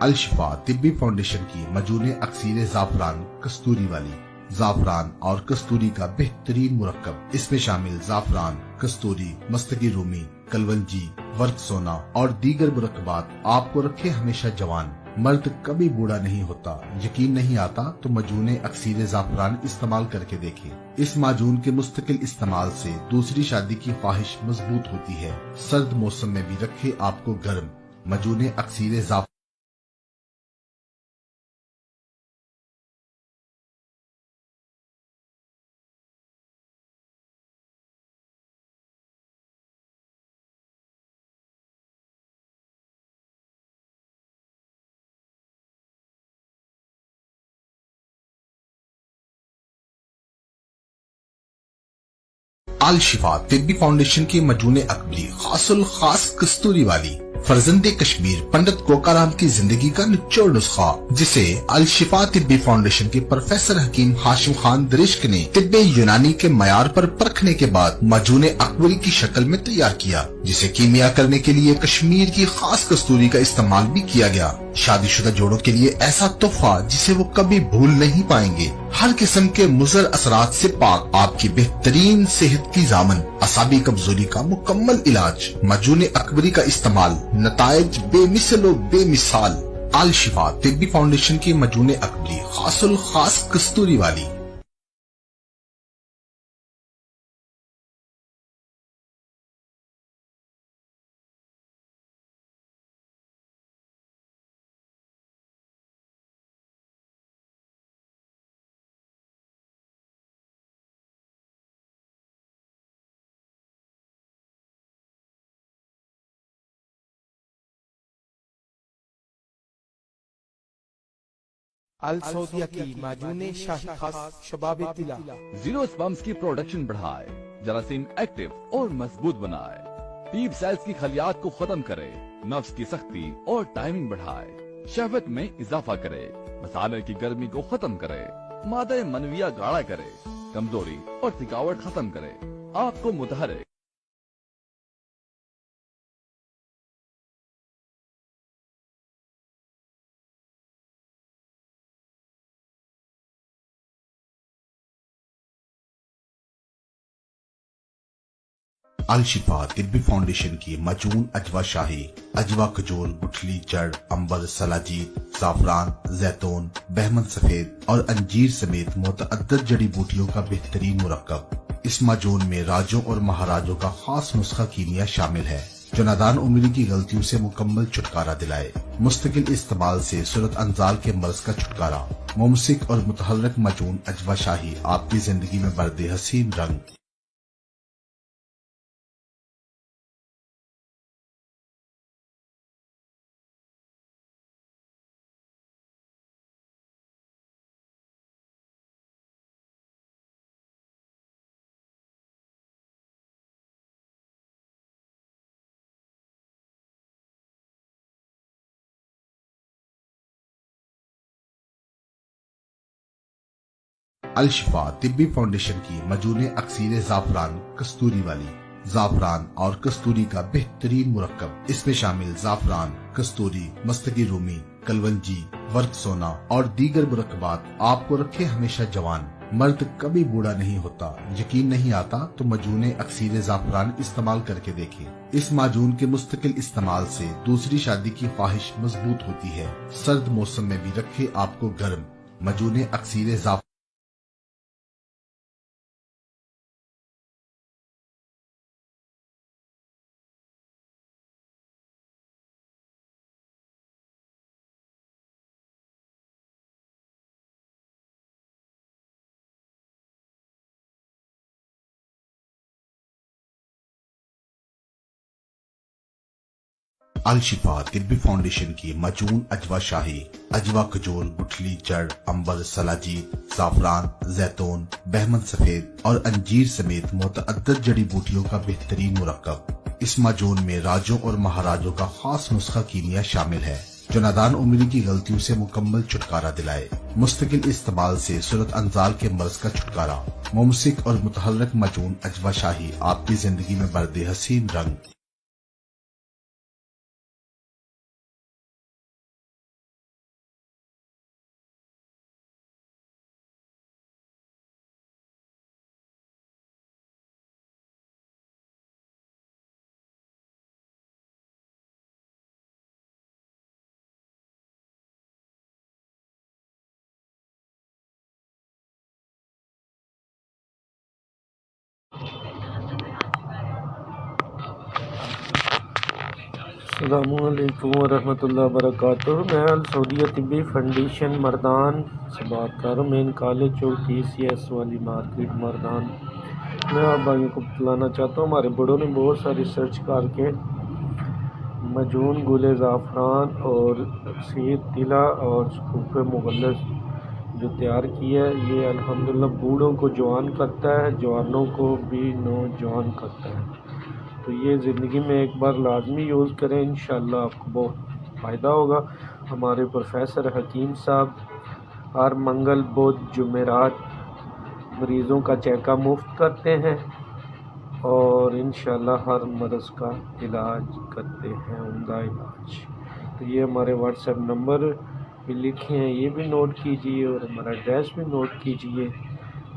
الشفا طبی فاؤنڈیشن کی مجون اکسیر زعفران کستوری والی، زعفران اور کستوری کا بہترین مرکب، اس میں شامل زعفران، کستوری، مستگی رومی، کلونجی، ورق سونا اور دیگر مرکبات آپ کو رکھے ہمیشہ جوان۔ مرد کبھی بوڑھا نہیں ہوتا۔ یقین نہیں آتا تو مجون اکسیر زعفران استعمال کر کے دیکھیں۔ اس معجون کے مستقل استعمال سے دوسری شادی کی خواہش مضبوط ہوتی ہے۔ سرد موسم میں بھی رکھے آپ کو گرم۔ مجون اکسیر زعفران الشفا طبی فاؤنڈیشن کی مجون اکبری خاص الخاص کستوری والی، فرزند کشمیر پنڈت کوکارام کی زندگی کا نچوڑ نسخہ، جسے الشفا طبی فاؤنڈیشن کے پروفیسر حکیم ہاشم خان درشق نے طب یونانی کے معیار پر پرکھنے کے بعد مجون اکبری کی شکل میں تیار کیا، جسے کیمیا کرنے کے لیے کشمیر کی خاص کستوری کا استعمال بھی کیا گیا۔ شادی شدہ جوڑوں کے لیے ایسا تحفہ جسے وہ کبھی بھول نہیں پائیں گے، ہر قسم کے مضر اثرات سے پاک، آپ کی بہترین صحت کی ضامن، اعصابی کمزوری کا مکمل علاج۔ مجون اکبری کا استعمال، نتائج بے مثل و بے مثال۔ الشفا طبی فاؤنڈیشن کی مجون اکبری خاص الخاص کستوری والی۔ السعودیہ کی معجون شاہی خاص شباب طلا، زیرو سپمز کی پروڈکشن بڑھائے، جراثیم ایکٹیو اور مضبوط بنائے، ٹیب سیلز کی خلیات کو ختم کرے، نفس کی سختی اور ٹائمنگ بڑھائے، شہوت میں اضافہ کرے، مسالے کی گرمی کو ختم کرے، مادہ منویہ گاڑا کرے، کمزوری اور تھکاوٹ ختم کرے، آپ کو متحرک الشفا طبی فاؤنڈیشن کی مجون اجوا شاہی، اجوا کھجور، گٹھلی، جڑ، امبر، سلاجید، زعفران، زیتون، بہمن سفید اور انجیر سمیت متعدد جڑی بوٹیوں کا بہترین مرکب۔ اس مجون میں راجوں اور مہاراجوں کا خاص نسخہ کیمیا شامل ہے، جو نادان عمری کی غلطیوں سے مکمل چھٹکارا دلائے۔ مستقل استعمال سے صورت انزال کے مرض کا چھٹکارا۔ ممسک اور متحرک مجون اجوا شاہی آپ کی زندگی میں بردے حسین رنگ۔ الشفا طبی فاؤنڈیشن کی مجون اکسیر زعفران کستوری والی، زعفران اور کستوری کا بہترین مرکب، اس میں شامل زعفران، کستوری، مستگی رومی، کلونجی، ورق سونا اور دیگر مرکبات آپ کو رکھے ہمیشہ جوان۔ مرد کبھی بوڑھا نہیں ہوتا۔ یقین نہیں آتا تو مجون اکسیر زعفران استعمال کر کے دیکھیں۔ اس معجون کے مستقل استعمال سے دوسری شادی کی خواہش مضبوط ہوتی ہے۔ سرد موسم میں بھی رکھے آپ کو گرم۔ مجون اکسیر زعفران الشفا طبی فاؤنڈیشن کی مجون اجوا شاہی، اجوا کھجور، گٹھلی، جڑ، امبر، سلاجید، زعفران، زیتون، بہمن سفید اور انجیر سمیت متعدد جڑی بوٹیوں کا بہترین مرکب۔ اس معجون میں راجوں اور مہاراجوں کا خاص نسخہ کیمیا شامل ہے، جو نادان عمری کی غلطیوں سے مکمل چھٹکارا دلائے۔ مستقل استعمال سے صورت انزال کے مرض کا چھٹکارا۔ ممسک اور متحرک مجون اجوا شاہی آپ کی زندگی میں بردے حسین رنگ۔ السلام علیکم ورحمۃ اللہ وبرکاتہ۔ میں السعودیہ طبی فاؤنڈیشن مردان سے بات کر رہا ہوں، مین کالج چوک TCS والی مارکیٹ مردان۔ میں آپ بھائیوں کو بتلانا چاہتا ہوں، ہمارے بڑوں نے بہت سا ریسرچ کر کے مجون گل زعفران اور سید طلا اور سکوف مغلظ جو تیار کیا ہے، یہ الحمدللہ بوڑھوں کو جوان کرتا ہے، جوانوں کو بھی نوجوان کرتا ہے۔ تو یہ زندگی میں ایک بار لازمی یوز کریں، انشاءاللہ آپ کو بہت فائدہ ہوگا۔ ہمارے پروفیسر حکیم صاحب ہر منگل بدھ جمعرات مریضوں کا چیک اپ مفت کرتے ہیں اور انشاءاللہ ہر مرض کا علاج کرتے ہیں، عمدہ علاج۔ تو یہ ہمارے واٹس ایپ نمبر بھی لکھے ہیں، یہ بھی نوٹ کیجئے اور ہمارا ایڈریس بھی نوٹ کیجئے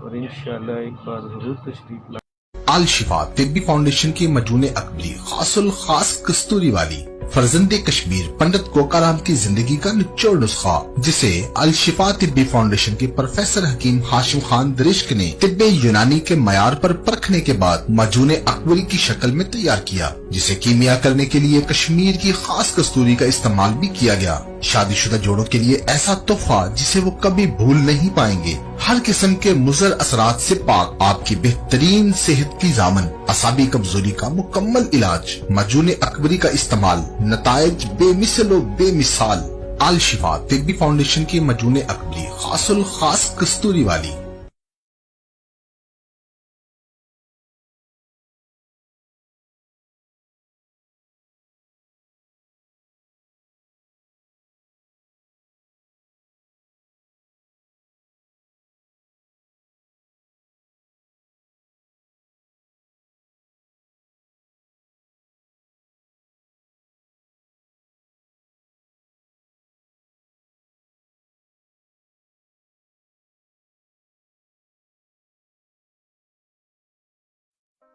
اور انشاءاللہ ایک بار ضرور تشریف لائیں۔ الشفا طبی فاؤنڈیشن کی مجون اکبری خاص الخاص کستوری والی فرزند کشمیر پنڈت کوکارام کی زندگی کا نچوڑ نسخہ، جسے الشفا طبی فاؤنڈیشن کے پروفیسر حکیم ہاشم خان درشق نے طب یونانی کے معیار پر پرکھنے کے بعد مجون اکبری کی شکل میں تیار کیا، جسے کیمیا کرنے کے لیے کشمیر کی خاص کستوری کا استعمال بھی کیا گیا۔ شادی شدہ جوڑوں کے لیے ایسا تحفہ جسے وہ کبھی بھول نہیں پائیں گے، ہر قسم کے مضر اثرات سے پاک، آپ کی بہترین صحت کی ضامن، اعصابی کمزوری کا مکمل علاج، مجون اکبری کا استعمال، نتائج بے مثل و بے مثال۔ الشفا طبی فاؤنڈیشن کی مجون اکبری خاص الخاص کستوری والی۔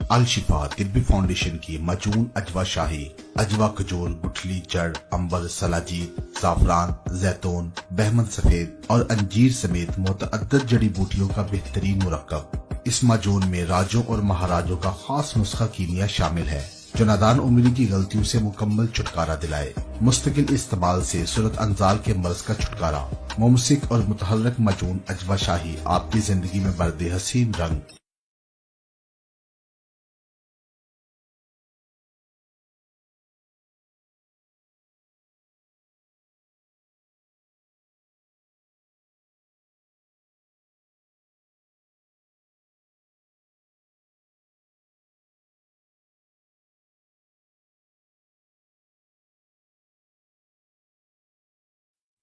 الشفا طبی فاؤنڈیشن کی مجون اجوا شاہی، اجوا کھجور، گٹھلی، جڑ، امبر، سلاجید، زعفران، زیتون، بہمن سفید اور انجیر سمیت متعدد جڑی بوٹیوں کا بہترین مرکب۔ اس مجون میں راجوں اور مہاراجوں کا خاص نسخہ کیمیا شامل ہے جو نادان عمری کی غلطیوں سے مکمل چھٹکارا دلائے۔ مستقل استعمال سے صورت انزال کے مرض کا چھٹکارا۔ ممسک اور متحرک مجون اجوا شاہی آپ کی زندگی میں بردے حسین رنگ۔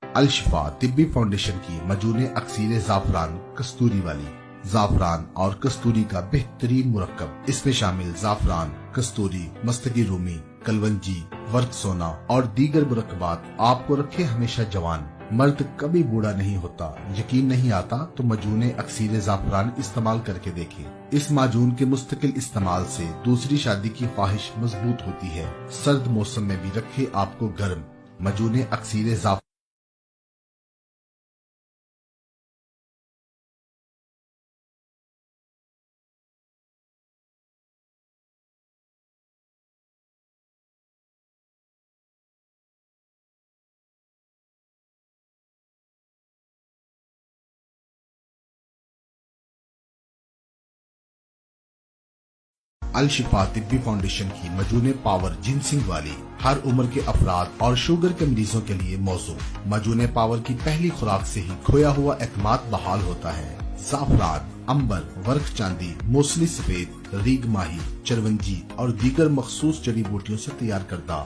الشفا طبی فاؤنڈیشن کی مجون اکسیر زعفران کستوری والی، زعفران اور کستوری کا بہترین مرکب۔ اس میں شامل زعفران، کستوری، مستگی رومی، کلونجی، ورق سونا اور دیگر مرکبات آپ کو رکھے ہمیشہ جوان۔ مرد کبھی بوڑھا نہیں ہوتا۔ یقین نہیں آتا تو مجون اکسیر زعفران استعمال کر کے دیکھیں۔ اس معجون کے مستقل استعمال سے دوسری شادی کی خواہش مضبوط ہوتی ہے۔ سرد موسم میں بھی رکھے آپ کو گرم۔ مجون اکسیر زعفران الشفا طبی فاؤنڈیشن کی مجون پاور جنسنگ والی، ہر عمر کے افراد اور شوگر کے مریضوں کے لیے موزوں۔ مجون پاور کی پہلی خوراک سے ہی کھویا ہوا اعتماد بحال ہوتا ہے۔ زعفران، امبر، ورق چاندی، موسلی سفید، ریگ ماہی، چرونجی اور دیگر مخصوص جڑی بوٹیوں سے تیار کردہ